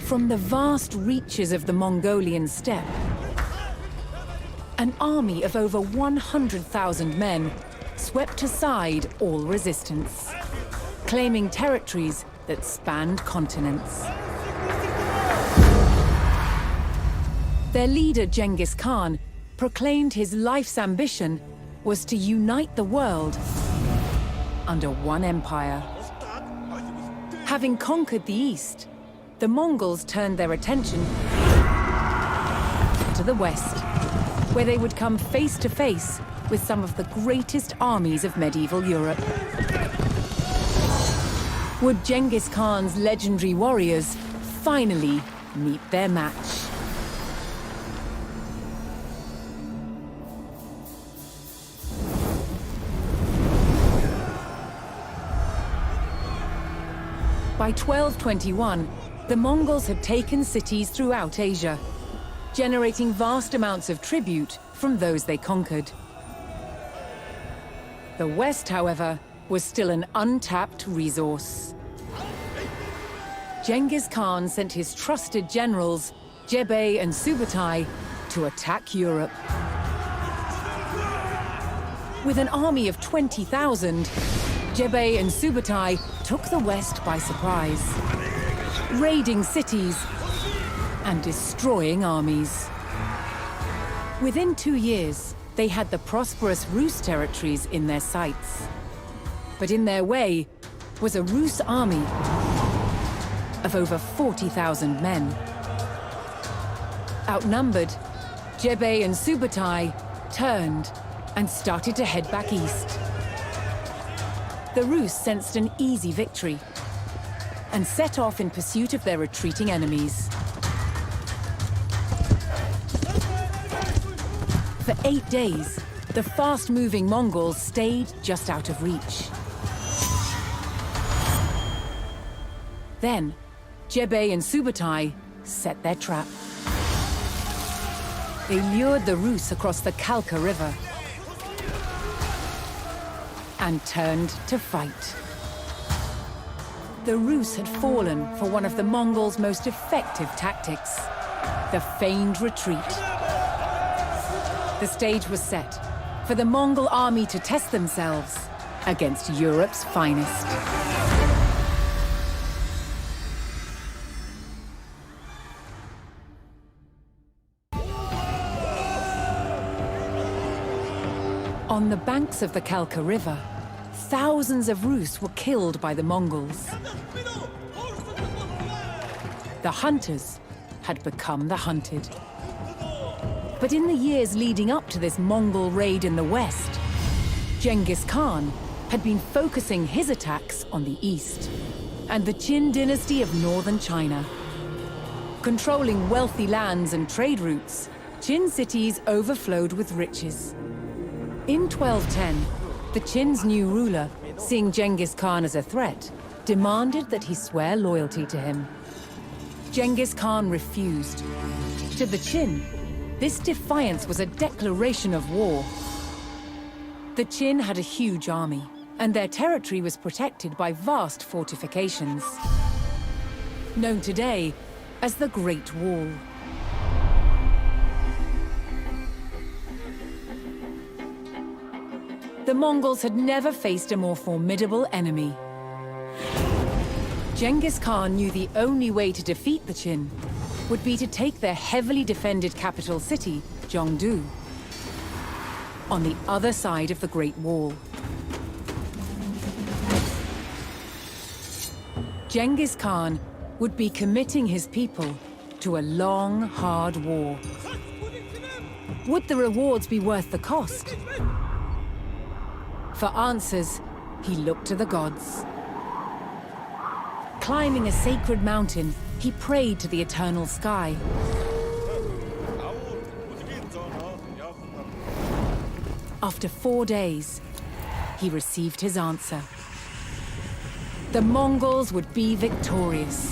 From the vast reaches of the Mongolian steppe, an army of over 100,000 men swept aside all resistance, claiming territories that spanned continents. Their leader, Genghis Khan, proclaimed his life's ambition was to unite the world under one empire. Having conquered the East, the Mongols turned their attention to the West, where they would come face to face with some of the greatest armies of medieval Europe. Would Genghis Khan's legendary warriors finally meet their match? By 1221, the Mongols had taken cities throughout Asia, generating vast amounts of tribute from those they conquered. The West, however, was still an untapped resource. Genghis Khan sent his trusted generals, Jebei and Subutai, to attack Europe. With an army of 20,000, Jebei and Subutai took the West by surprise, raiding cities and destroying armies. Within 2 years, they had the prosperous Rus territories in their sights. But in their way was a Rus army of over 40,000 men. Outnumbered, Jebei and Subutai turned and started to head back east. The Rus sensed an easy victory and set off in pursuit of their retreating enemies. For 8 days, the fast-moving Mongols stayed just out of reach. Then, Jebei and Subutai set their trap. They lured the Rus across the Kalka River and turned to fight. The Rus had fallen for one of the Mongols' most effective tactics, the feigned retreat. The stage was set for the Mongol army to test themselves against Europe's finest. On the banks of the Kalka River, thousands of Rus were killed by the Mongols. The hunters had become the hunted. But in the years leading up to this Mongol raid in the west, Genghis Khan had been focusing his attacks on the east and the Qin dynasty of northern China. Controlling wealthy lands and trade routes, Qin cities overflowed with riches. In 1210, the Qin's new ruler, seeing Genghis Khan as a threat, demanded that he swear loyalty to him. Genghis Khan refused. To the Qin, this defiance was a declaration of war. The Qin had a huge army, and their territory was protected by vast fortifications, known today as the Great Wall. The Mongols had never faced a more formidable enemy. Genghis Khan knew the only way to defeat the Qin would be to take their heavily defended capital city, Zhongdu, on the other side of the Great Wall. Genghis Khan would be committing his people to a long, hard war. Would the rewards be worth the cost? For answers, he looked to the gods. Climbing a sacred mountain, he prayed to the eternal sky. After 4 days, he received his answer. The Mongols would be victorious.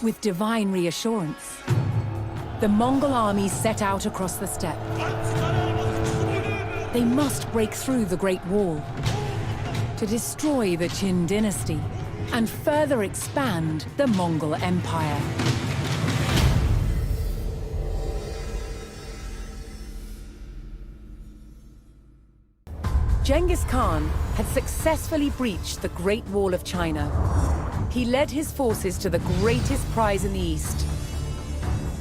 With divine reassurance, the Mongol army set out across the steppe. They must break through the Great Wall to destroy the Qin dynasty and further expand the Mongol Empire. Genghis Khan had successfully breached the Great Wall of China. He led his forces to the greatest prize in the East,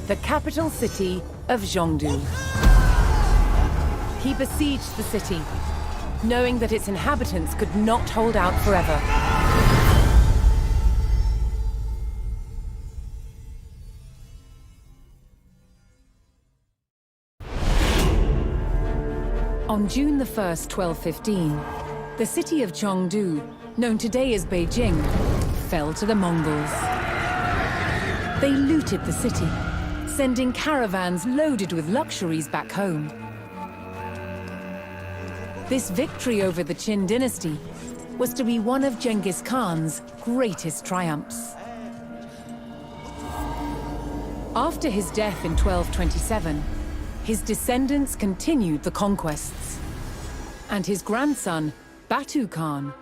the capital city of Zhongdu. He besieged the city, knowing that its inhabitants could not hold out forever. On June 1st, 1215, the city of Chengdu, known today as Beijing, fell to the Mongols. They looted the city, sending caravans loaded with luxuries back home. This victory over the Qin dynasty was to be one of Genghis Khan's greatest triumphs. After his death in 1227, his descendants continued the conquests, and his grandson, Batu Khan,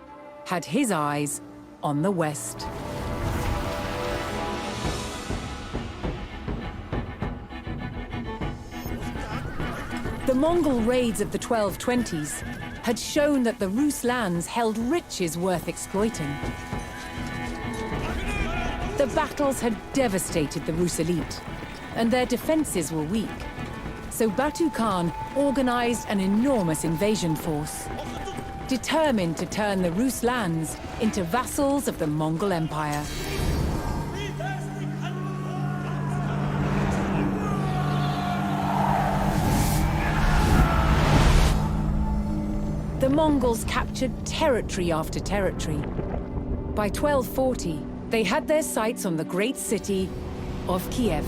had his eyes on the west. The Mongol raids of the 1220s had shown that the Rus lands held riches worth exploiting. The battles had devastated the Rus elite, and their defenses were weak. So Batu Khan organized an enormous invasion force, determined to turn the Rus lands into vassals of the Mongol Empire. The Mongols captured territory after territory. By 1240, they had their sights on the great city of Kiev.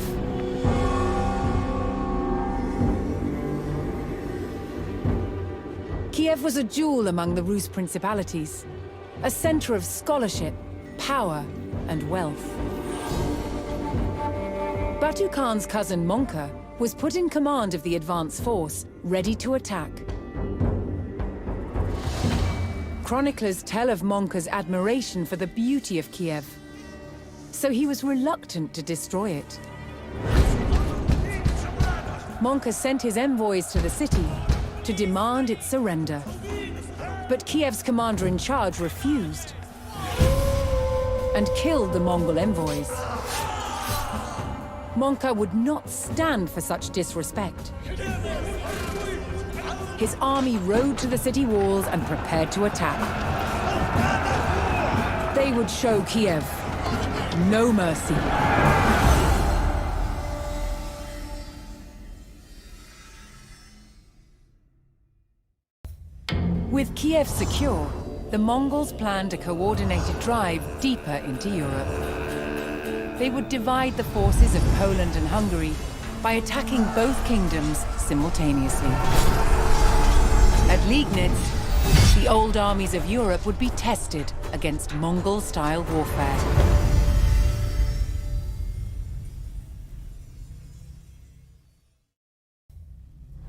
Kiev was a jewel among the Rus principalities, a center of scholarship, power, and wealth. Batu Khan's cousin Monka was put in command of the advance force, ready to attack. Chroniclers tell of Monka's admiration for the beauty of Kiev, so he was reluctant to destroy it. Monka sent his envoys to the city to demand its surrender. But Kiev's commander-in-charge refused and killed the Mongol envoys. Monka would not stand for such disrespect. His army rode to the city walls and prepared to attack. They would show Kiev no mercy. With Kiev secure, the Mongols planned a coordinated drive deeper into Europe. They would divide the forces of Poland and Hungary by attacking both kingdoms simultaneously. At Liegnitz, the old armies of Europe would be tested against Mongol-style warfare.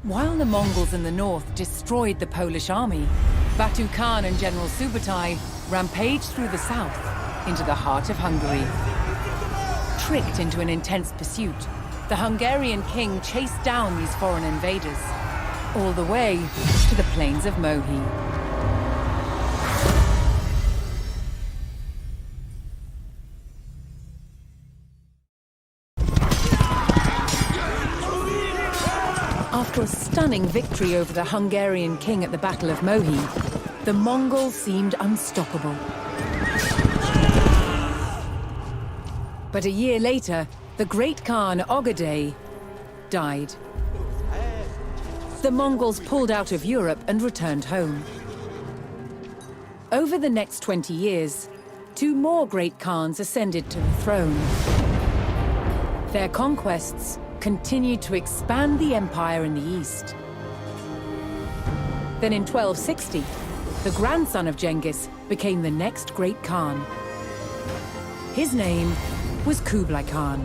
While the Mongols in the north destroyed the Polish army, Batu Khan and General Subutai rampaged through the south into the heart of Hungary. Tricked into an intense pursuit, the Hungarian king chased down these foreign invaders, all the way to the plains of Mohi. After a stunning victory over the Hungarian king at the Battle of Mohi, the Mongols seemed unstoppable. But a year later, the great Khan Ogedei died. The Mongols pulled out of Europe and returned home. Over the next 20 years, two more great Khans ascended to the throne. Their conquests continued to expand the empire in the east. Then in 1260, the grandson of Genghis became the next great Khan. His name was Kublai Khan.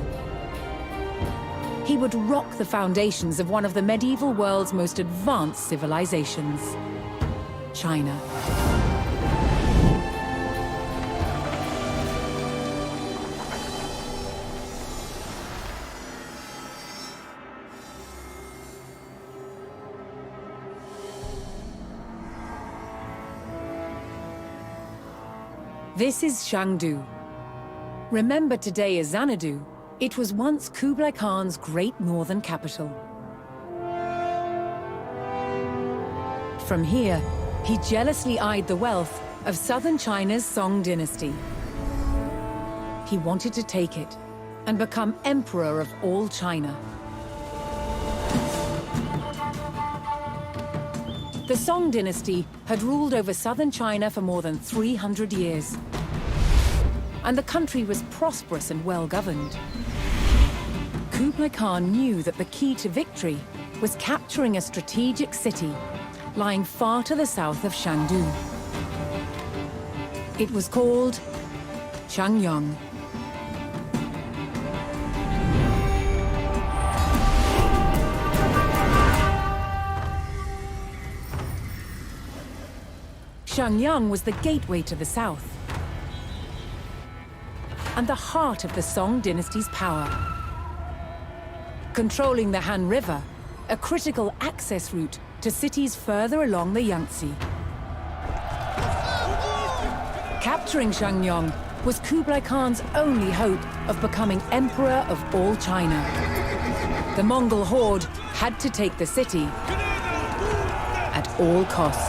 He would rock the foundations of one of the medieval world's most advanced civilizations, China. This is Chengdu. Remembered today as Xanadu, it was once Kublai Khan's great northern capital. From here, he jealously eyed the wealth of southern China's Song dynasty. He wanted to take it and become emperor of all China. The Song dynasty had ruled over southern China for more than 300 years. And the country was prosperous and well-governed. Kublai Khan knew that the key to victory was capturing a strategic city lying far to the south of Chengdu. It was called Changyang. Changyang was the gateway to the south and the heart of the Song dynasty's power. Controlling the Han River, a critical access route to cities further along the Yangtze. Capturing Changyang was Kublai Khan's only hope of becoming emperor of all China. The Mongol Horde had to take the city at all costs.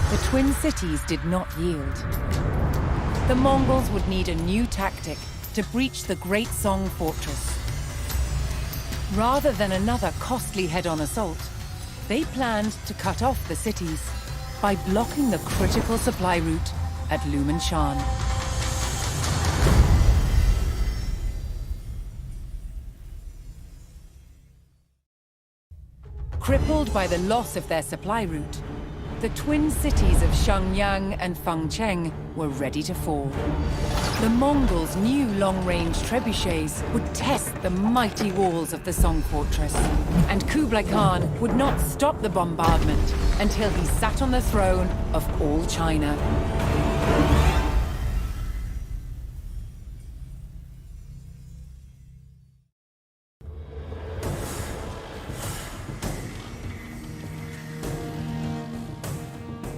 The Twin Cities did not yield. The Mongols would need a new tactic to breach the Great Song Fortress. Rather than another costly head-on assault, they planned to cut off the cities by blocking the critical supply route at Lumanshan. Crippled by the loss of their supply route, the twin cities of Shenyang and Fangcheng were ready to fall. The Mongols' new long-range trebuchets would test the mighty walls of the Song fortress, and Kublai Khan would not stop the bombardment until he sat on the throne of all China.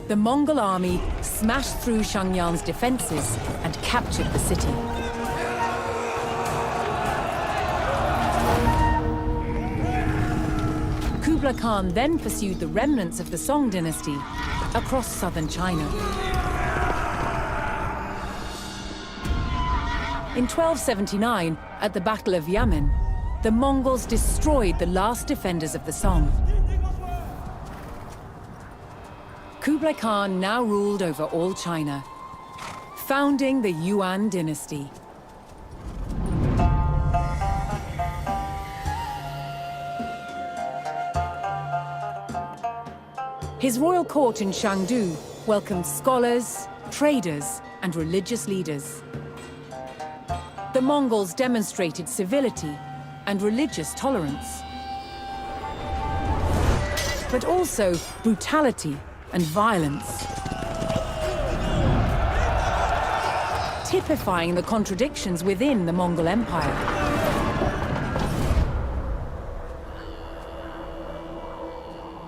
The Mongol army smashed through Shenyang's defenses and captured the city. Kublai Khan then pursued the remnants of the Song dynasty across southern China. In 1279, at the Battle of Yamen, the Mongols destroyed the last defenders of the Song. Kublai Khan now ruled over all China, founding the Yuan dynasty. His royal court in Chengdu welcomed scholars, traders, and religious leaders. The Mongols demonstrated civility and religious tolerance, but also brutality and violence, typifying the contradictions within the Mongol Empire.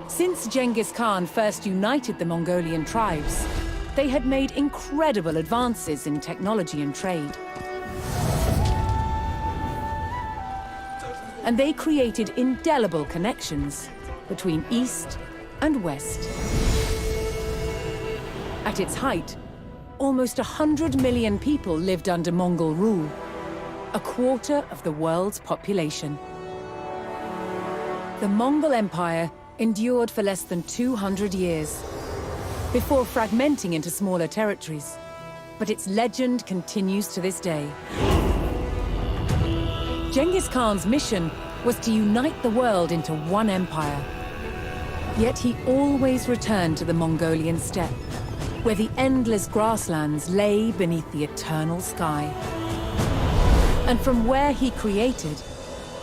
Since Genghis Khan first united the Mongolian tribes, they had made incredible advances in technology and trade. And they created indelible connections between East and West. At its height, almost 100 million people lived under Mongol rule, a quarter of the world's population. The Mongol Empire endured for less than 200 years, before fragmenting into smaller territories. But its legend continues to this day. Genghis Khan's mission was to unite the world into one empire. Yet he always returned to the Mongolian steppe, where the endless grasslands lay beneath the eternal sky. And from where he created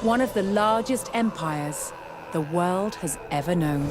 one of the largest empires the world has ever known.